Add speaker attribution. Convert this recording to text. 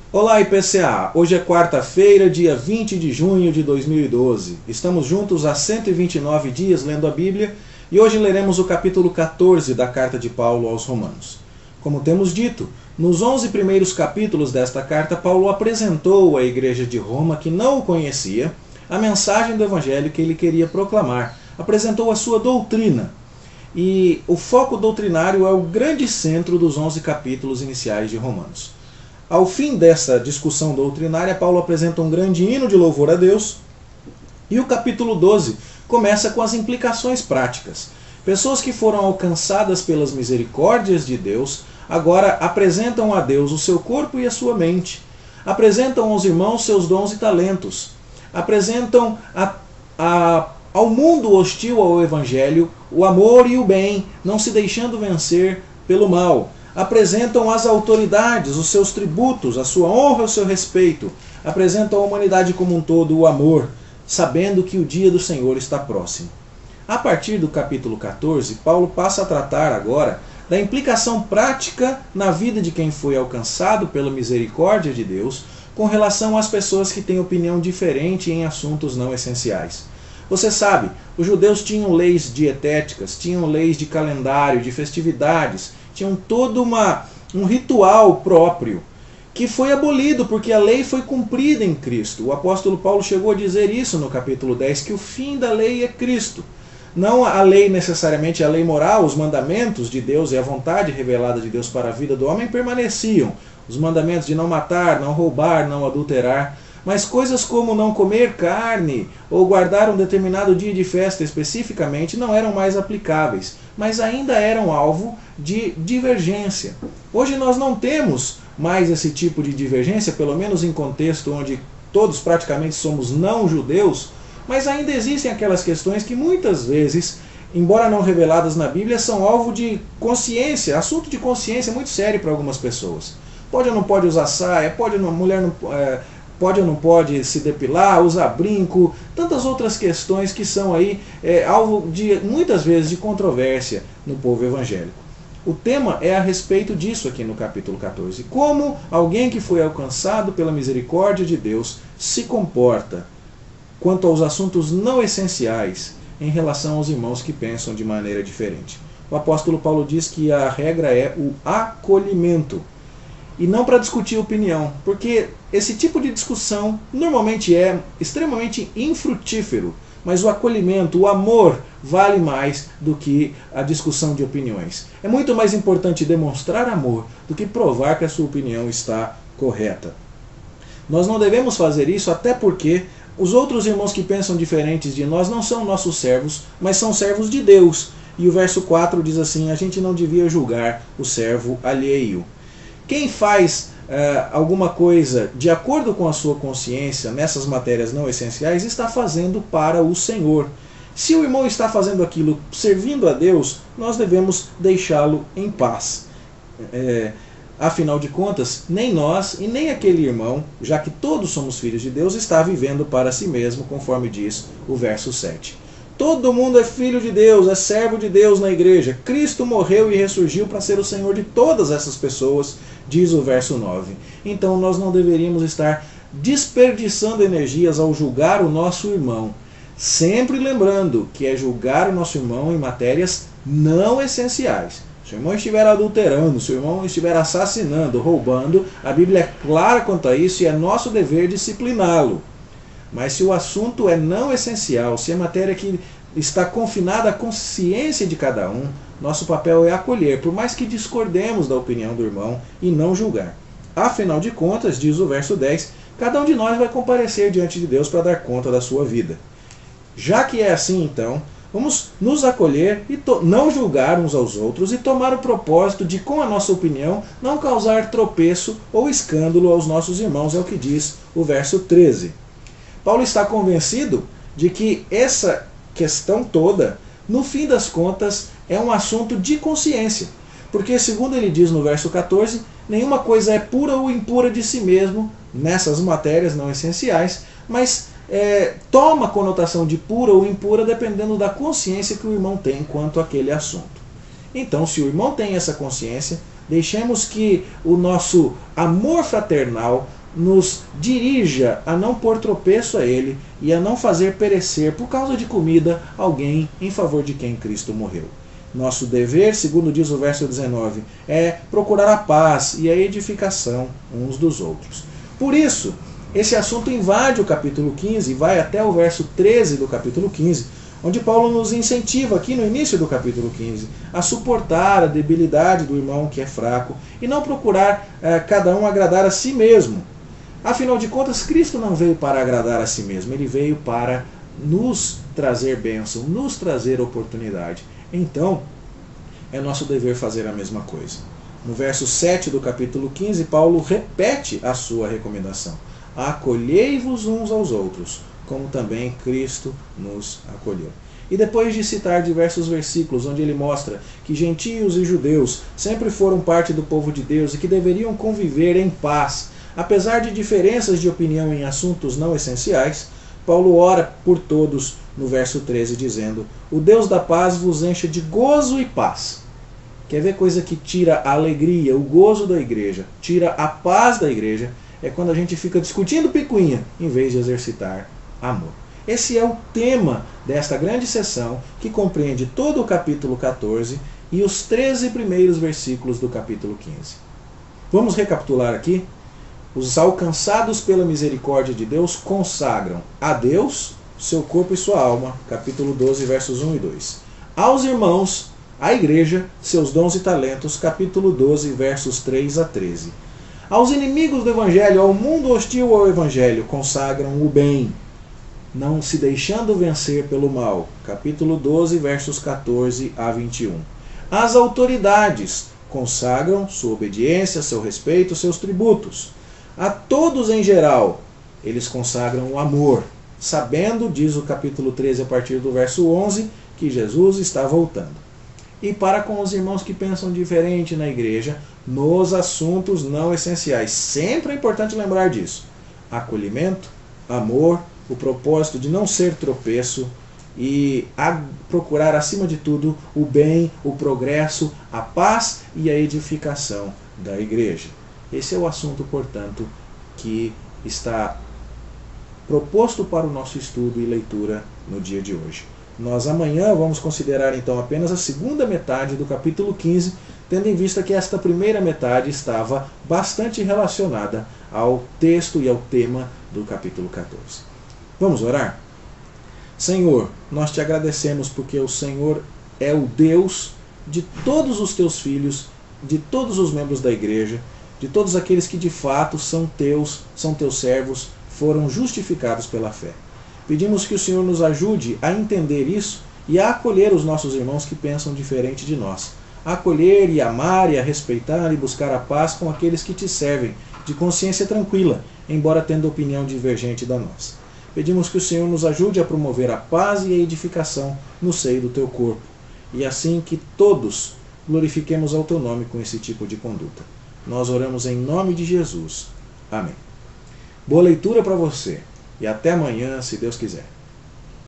Speaker 1: Olá, IPCA! Hoje é quarta-feira, dia 20 de junho de 2012. Estamos juntos há 129 dias lendo a Bíblia e hoje leremos o capítulo 14 da carta de Paulo aos Romanos. Como temos dito, nos 11 primeiros capítulos desta carta, Paulo apresentou à igreja de Roma, que não o conhecia, a mensagem do evangelho que ele queria proclamar. Apresentou a sua doutrina. E o foco doutrinário é o grande centro dos 11 capítulos iniciais de Romanos. Ao fim dessa discussão doutrinária, Paulo apresenta um grande hino de louvor a Deus, e o capítulo 12 começa com as implicações práticas. Pessoas que foram alcançadas pelas misericórdias de Deus, agora apresentam a Deus o seu corpo e a sua mente, apresentam aos irmãos seus dons e talentos, apresentam ao mundo hostil ao Evangelho o amor e o bem, não se deixando vencer pelo mal. Apresentam às autoridades os seus tributos, a sua honra e o seu respeito. Apresentam à humanidade como um todo o amor, sabendo que o dia do Senhor está próximo. A partir do capítulo 14, Paulo passa a tratar agora da implicação prática na vida de quem foi alcançado pela misericórdia de Deus com relação às pessoas que têm opinião diferente em assuntos não essenciais. Você sabe, os judeus tinham leis dietéticas, tinham leis de calendário, de festividades, tinham todo um ritual próprio, que foi abolido porque a lei foi cumprida em Cristo. O apóstolo Paulo chegou a dizer isso no capítulo 10, que o fim da lei é Cristo. Não a lei necessariamente, a lei moral, os mandamentos de Deus e a vontade revelada de Deus para a vida do homem permaneciam. Os mandamentos de não matar, não roubar, não adulterar. Mas coisas como não comer carne ou guardar um determinado dia de festa especificamente não eram mais aplicáveis, mas ainda eram alvo de divergência. Hoje nós não temos mais esse tipo de divergência, pelo menos em contexto onde todos praticamente somos não-judeus, mas ainda existem aquelas questões que muitas vezes, embora não reveladas na Bíblia, são alvo de consciência, assunto de consciência muito sério para algumas pessoas. Pode ou não pode usar saia, mulher não... Pode ou não pode se depilar, usar brinco, tantas outras questões que são aí alvo de, muitas vezes, de controvérsia no povo evangélico. O tema é a respeito disso aqui no capítulo 14. Como alguém que foi alcançado pela misericórdia de Deus se comporta quanto aos assuntos não essenciais em relação aos irmãos que pensam de maneira diferente. O apóstolo Paulo diz que a regra é o acolhimento. E não para discutir opinião, porque esse tipo de discussão normalmente é extremamente infrutífero, mas o acolhimento, o amor, vale mais do que a discussão de opiniões. É muito mais importante demonstrar amor do que provar que a sua opinião está correta. Nós não devemos fazer isso, até porque os outros irmãos que pensam diferentes de nós não são nossos servos, mas são servos de Deus. E o verso 4 diz assim: a gente não devia julgar o servo alheio. Quem faz alguma coisa de acordo com a sua consciência nessas matérias não essenciais está fazendo para o Senhor. Se o irmão está fazendo aquilo servindo a Deus, nós devemos deixá-lo em paz. Afinal de contas, nem nós e nem aquele irmão, já que todos somos filhos de Deus, está vivendo para si mesmo, conforme diz o verso 7. Todo mundo é filho de Deus, é servo de Deus na igreja. Cristo morreu e ressurgiu para ser o Senhor de todas essas pessoas, diz o verso 9. Então nós não deveríamos estar desperdiçando energias ao julgar o nosso irmão. Sempre lembrando que é julgar o nosso irmão em matérias não essenciais. Se o irmão estiver adulterando, se o irmão estiver assassinando, roubando, a Bíblia é clara quanto a isso e é nosso dever discipliná-lo. Mas se o assunto é não essencial, se é matéria que está confinada à consciência de cada um, nosso papel é acolher, por mais que discordemos da opinião do irmão, e não julgar. Afinal de contas, diz o verso 10, cada um de nós vai comparecer diante de Deus para dar conta da sua vida. Já que é assim, então, vamos nos acolher e não julgar uns aos outros e tomar o propósito de, com a nossa opinião, não causar tropeço ou escândalo aos nossos irmãos, é o que diz o verso 13. Paulo está convencido de que essa questão toda, no fim das contas, é um assunto de consciência. Porque, segundo ele diz no verso 14, nenhuma coisa é pura ou impura de si mesmo, nessas matérias não essenciais, mas toma a conotação de pura ou impura dependendo da consciência que o irmão tem quanto àquele assunto. Então, se o irmão tem essa consciência, deixemos que o nosso amor fraternal, nos dirija a não pôr tropeço a ele e a não fazer perecer por causa de comida alguém em favor de quem Cristo morreu. Nosso dever, segundo diz o verso 19, é procurar a paz e a edificação uns dos outros. Por isso, esse assunto invade o capítulo 15 e vai até o verso 13 do capítulo 15, onde Paulo nos incentiva aqui no início do capítulo 15 a suportar a debilidade do irmão que é fraco e não procurar cada um agradar a si mesmo. Afinal de contas, Cristo não veio para agradar a si mesmo, ele veio para nos trazer bênção, nos trazer oportunidade. Então, é nosso dever fazer a mesma coisa. No verso 7 do capítulo 15, Paulo repete a sua recomendação: acolhei-vos uns aos outros, como também Cristo nos acolheu. E depois de citar diversos versículos onde ele mostra que gentios e judeus sempre foram parte do povo de Deus e que deveriam conviver em paz, apesar de diferenças de opinião em assuntos não essenciais, Paulo ora por todos no verso 13, dizendo: o Deus da paz vos encha de gozo e paz. Quer ver coisa que tira a alegria, o gozo da igreja, tira a paz da igreja? É quando a gente fica discutindo picuinha, em vez de exercitar amor. Esse é o tema desta grande sessão, que compreende todo o capítulo 14 e os 13 primeiros versículos do capítulo 15. Vamos recapitular aqui? Os alcançados pela misericórdia de Deus consagram a Deus seu corpo e sua alma, capítulo 12, versos 1 e 2. Aos irmãos, à igreja, seus dons e talentos, capítulo 12, versos 3 a 13. Aos inimigos do evangelho, ao mundo hostil ao evangelho, consagram o bem, não se deixando vencer pelo mal, capítulo 12, versos 14 a 21. Às autoridades, consagram sua obediência, seu respeito, seus tributos. A todos em geral, eles consagram o amor, sabendo, diz o capítulo 13 a partir do verso 11, que Jesus está voltando. E para com os irmãos que pensam diferente na igreja, nos assuntos não essenciais. Sempre é importante lembrar disso. Acolhimento, amor, o propósito de não ser tropeço e procurar, acima de tudo, o bem, o progresso, a paz e a edificação da igreja. Esse é o assunto, portanto, que está proposto para o nosso estudo e leitura no dia de hoje. Nós amanhã vamos considerar então apenas a segunda metade do capítulo 15, tendo em vista que esta primeira metade estava bastante relacionada ao texto e ao tema do capítulo 14. Vamos orar? Senhor, nós te agradecemos porque o Senhor é o Deus de todos os teus filhos, de todos os membros da igreja, de todos aqueles que de fato são teus servos, foram justificados pela fé. Pedimos que o Senhor nos ajude a entender isso e a acolher os nossos irmãos que pensam diferente de nós. A acolher e amar e a respeitar e buscar a paz com aqueles que te servem, de consciência tranquila, embora tendo opinião divergente da nossa. Pedimos que o Senhor nos ajude a promover a paz e a edificação no seio do teu corpo, e assim que todos glorifiquemos ao teu nome com esse tipo de conduta. Nós oramos em nome de Jesus. Amém. Boa leitura para você e até amanhã, se Deus quiser.